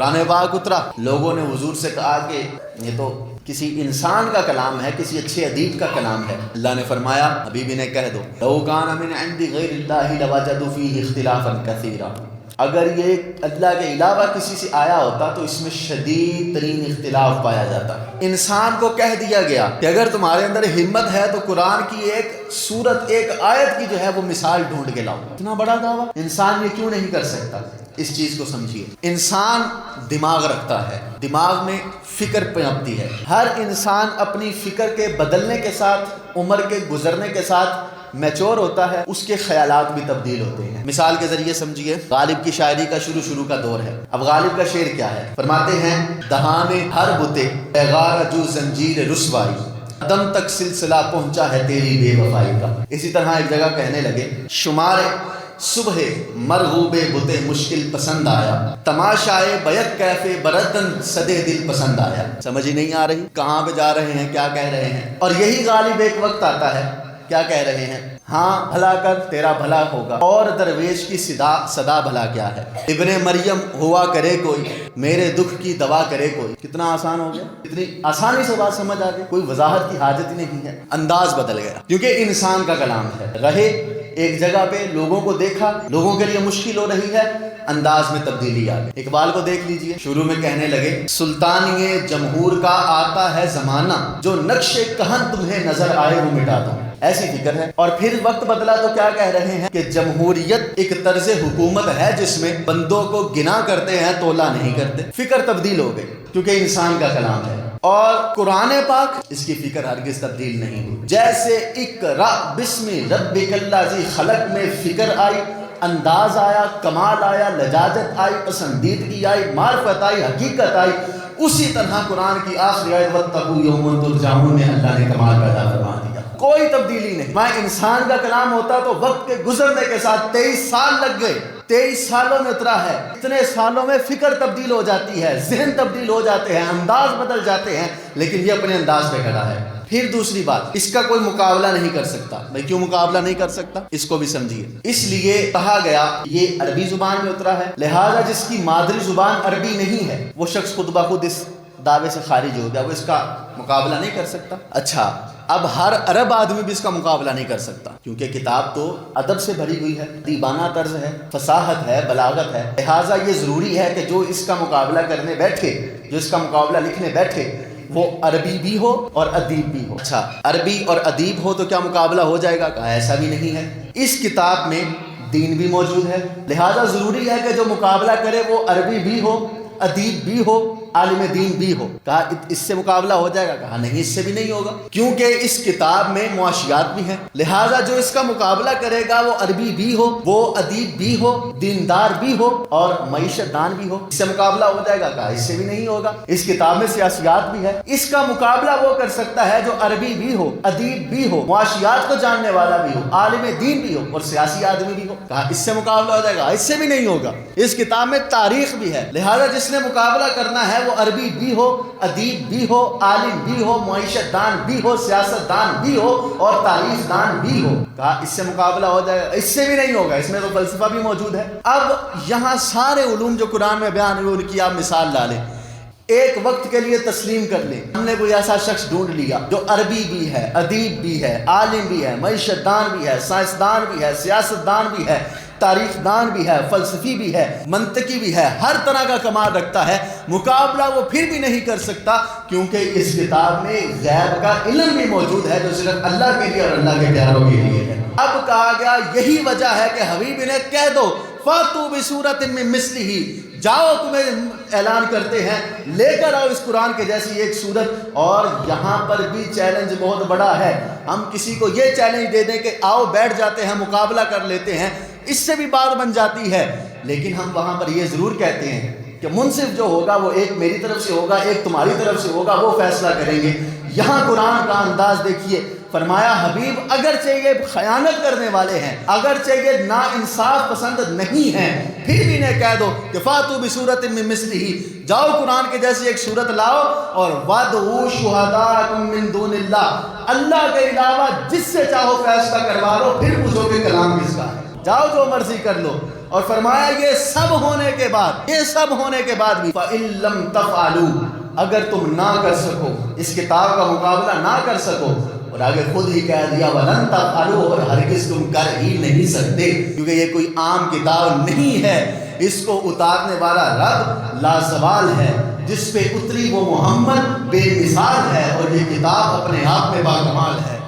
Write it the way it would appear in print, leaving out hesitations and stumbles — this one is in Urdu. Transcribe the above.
قرآن پاک اترا، لوگوں نے حضور سے کہا کہ یہ تو کسی انسان کا کلام ہے، کسی اچھے ادیب کا کلام ہے۔ اللہ نے فرمایا حبیب نے کہہ دو لو کان من عند غیر اللہ لوجدوا فیہ اختلافا کثیرا، اگر یہ اللہ کے علاوہ کسی سے آیا ہوتا تو اس میں شدید ترین اختلاف پایا جاتا۔ انسان کو کہہ دیا گیا کہ اگر تمہارے اندر ہمت ہے تو قرآن کی ایک سورت، ایک آیت کی جو ہے وہ مثال ڈھونڈ کے لاؤ۔ اتنا بڑا دعویٰ انسان یہ کیوں نہیں کر سکتا؟ اس چیز کو سمجھیے، انسان دماغ رکھتا ہے، دماغ میں فکر پنپتی ہے۔ ہر انسان اپنی فکر کے بدلنے کے ساتھ، عمر کے گزرنے کے ساتھ میچور ہوتا ہے، اس کے خیالات بھی تبدیل ہوتے ہیں۔ مثال کے ذریعے سمجھیے، غالب کی شاعری کا شروع کا دور ہے۔ اب غالب کا شعر کیا ہے؟ فرماتے ہیں دہانے ہر بتے پیغار جو زنجیر رسوائی، قدم تک سلسلہ پہنچا ہے تیری بے وفائی کا۔ اسی طرح ایک جگہ کہنے لگے شمار صبح مرغوب بتے مشکل پسند آیا، تماشائے بیک کیفے بردن صدے دل پسند آیا۔ سمجھ ہی نہیں آ رہی کہاں پہ جا رہے ہیں، کیا کہہ رہے ہیں۔ اور یہی غالب ایک وقت آتا ہے، کیا کہہ رہے ہیں؟ ہاں بھلا کر تیرا بھلا ہوگا، اور درویش کی صدا بھلا کیا ہے، ابن مریم ہوا کرے کوئی میرے دکھ کی دوا کرے کوئی۔ کتنا آسان ہو گیا، اتنی آسانی سے بات سمجھ آ گئی، کوئی وضاحت کی حاجت ہی نہیں ہے۔ انداز بدل گیا کیونکہ انسان کا کلام ہے۔ رہے ایک جگہ پہ، لوگوں کو دیکھا، لوگوں کے لیے مشکل ہو رہی ہے، انداز میں تبدیلی آ گئی۔ اقبال کو دیکھ لیجئے، شروع میں کہنے لگے سلطانی جمہور کا آتا ہے زمانہ، جو نقش کہن تمہیں نظر آئے وہ مٹا دو۔ ایسی فکر ہے۔ اور پھر وقت بدلا تو کیا کہہ رہے ہیں کہ جمہوریت ایک طرز حکومت ہے جس میں بندوں کو گنا کرتے ہیں، تولا نہیں کرتے۔ فکر تبدیل ہو گئی کیونکہ انسان کا کلام ہے۔ اور قرآن پاک، اس کی فکر ہرگز تبدیل نہیں ہوئی۔ جیسے اقرا بسم ربک الذی خلق میں فکر آئی، انداز آیا، کمال آیا، لجاجت آئی، پسندیدگی آئی، معرفت آئی، حقیقت آئی، اسی طرح قرآن کی آخری آیت واتقوا یوما ترجعون میں اللہ نے کمال پیدا فرما دیا۔ کوئی تبدیلی نہیں۔ میں انسان کا کلام ہوتا تو وقت کے گزرنے کے ساتھ 23 سال لگ گئے، 23 سالوں میں اترا ہے۔ اتنے سالوں میں فکر تبدیل ہو جاتی ہے، ذہن تبدیل ہو جاتے ہیں، انداز بدل جاتے ہیں، لیکن یہ اپنے انداز پہ کھڑا ہے۔ پھر دوسری بات، اس کا کوئی مقابلہ نہیں کر سکتا۔ میں کیوں مقابلہ نہیں کر سکتا؟ اس کو بھی سمجھیے۔ اس لیے کہا گیا یہ عربی زبان میں اترا ہے، لہذا جس کی مادری زبان عربی نہیں ہے وہ شخص خود بخود اس دعوے سے خارج ہو گیا، وہ اس کا مقابلہ نہیں کر سکتا۔ اچھا، اب ہر عرب آدمی بھی اس کا مقابلہ نہیں کر سکتا، کیونکہ کتاب تو ادب سے بھری ہوئی ہے، دیوانہ طرز ہے، فصاحت ہے، بلاغت ہے، لہٰذا یہ ضروری ہے کہ جو اس کا مقابلہ کرنے بیٹھے، جو اس کا مقابلہ لکھنے بیٹھے، وہ عربی بھی ہو اور ادیب بھی ہو۔ اچھا، عربی اور ادیب ہو تو کیا مقابلہ ہو جائے گا؟ کہا ایسا بھی نہیں ہے۔ اس کتاب میں دین بھی موجود ہے، لہٰذا ضروری ہے کہ جو مقابلہ کرے وہ عربی بھی ہو، ادیب بھی ہو، عالم دین بھی ہو۔ کہا اس سے مقابلہ ہو جائے گا؟ کہا نہیں، اس سے بھی نہیں ہوگا، کیونکہ اس کتاب میں معاشیات بھی ہیں، لہٰذا جو اس کا مقابلہ کرے گا وہ عربی بھی ہو، وہ ادیب بھی ہو، دیندار بھی ہو اور معیشت دان بھی ہو۔ اس سے مقابلہ ہو جائے گا؟ کہا اس سے بھی نہیں ہوگا۔ اس کتاب میں سیاسیات بھی ہے، اس کا مقابلہ وہ کر سکتا ہے جو عربی بھی ہو، ادیب بھی ہو، معاشیات کو جاننے والا بھی ہو، عالم دین بھی ہو اور سیاسی آدمی بھی ہو۔ کہا اس سے مقابلہ ہو جائے گا؟ اس سے بھی نہیں ہوگا۔ اس کتاب میں تاریخ بھی ہے، لہٰذا جس نے مقابلہ کرنا ہے وہ عربی بھی ہو، ادیب بھی ہو، عالم بھی ہو، معیشت دان بھی ہو، سیاست دان بھی ہو اور تاریخ دان بھی ہو۔ کہا اس سے مقابلہ ہو جائے گا؟ اس سے بھی نہیں ہوگا، اس میں تو فلسفہ بھی موجود ہے۔ اب یہاں سارے علوم جو قرآن میں بیان ہوئے ان کی آپ مثال لا لیں، ایک وقت کے لیے تسلیم کر لیں ہم نے کوئی ایسا شخص ڈھونڈ لیا جو عربی بھی ہے، ادیب بھی ہے، عالم بھی ہے، معیشت دان بھی ہے، سائنسدان بھی ہے، سیاست دان بھی ہے، تاریخ دان بھی ہے، فلسفی بھی ہے، منطقی بھی ہے، ہر طرح کا کمال رکھتا ہے، مقابلہ وہ پھر بھی نہیں کر سکتا، کیونکہ اس کتاب میں غیب کا علم بھی موجود ہے جو صرف اللہ کے لیے اور اللہ کے پیاروں کے لیے ہے۔ اب کہا گیا یہی وجہ ہے کہ حبیب نے کہہ دو فاتوا بسورۃ من مثلہ، جاؤ تمہیں اعلان کرتے ہیں، لے کر آؤ اس قرآن کے جیسی ایک سورت۔ اور یہاں پر بھی چیلنج بہت بڑا ہے، ہم کسی کو یہ چیلنج دے دیں کہ آؤ بیٹھ جاتے ہیں، مقابلہ کر لیتے ہیں، اس سے بھی بات بن جاتی ہے، لیکن ہم وہاں پر یہ ضرور کہتے ہیں کہ منصف جو ہوگا وہ ایک میری طرف سے ہوگا، ایک تمہاری طرف سے ہوگا، وہ فیصلہ کریں گے۔ یہاں قرآن کا انداز دیکھیے، فرمایا حبیب اگرچہ یہ خیانت کرنے والے ہیں، اگرچہ یہ نا انصاف پسند نہیں ہیں، پھر بھی انہیں کہہ دو کہ فاتوا بسورۃ من مثلہ، جاؤ قرآن کے جیسی ایک صورت لاؤ، اور وادعوا شہداءکم من دون اللہ، اللہ کے علاوہ جس سے چاہو فیصلہ کروا لو، پھر پوچھو کہ کلام کس کا ہے، جاؤ جو مرضی کر لو۔ اور فرمایا یہ سب ہونے کے بعد بھی فَإِن لَمْ تَفْعَلُوا، اگر تم نہ کر سکو، اس کتاب کا مقابلہ نہ کر سکو، اور آگے خود ہی کہہ دیا وَلَن تَفْعَلُوا، اور ہرگز تم کر ہی نہیں سکتے، کیونکہ یہ کوئی عام کتاب نہیں ہے، اس کو اتارنے والا رب لازوال ہے، جس پہ اتری وہ محمد بے مثال ہے، اور یہ کتاب اپنے آپ میں باکمال ہے۔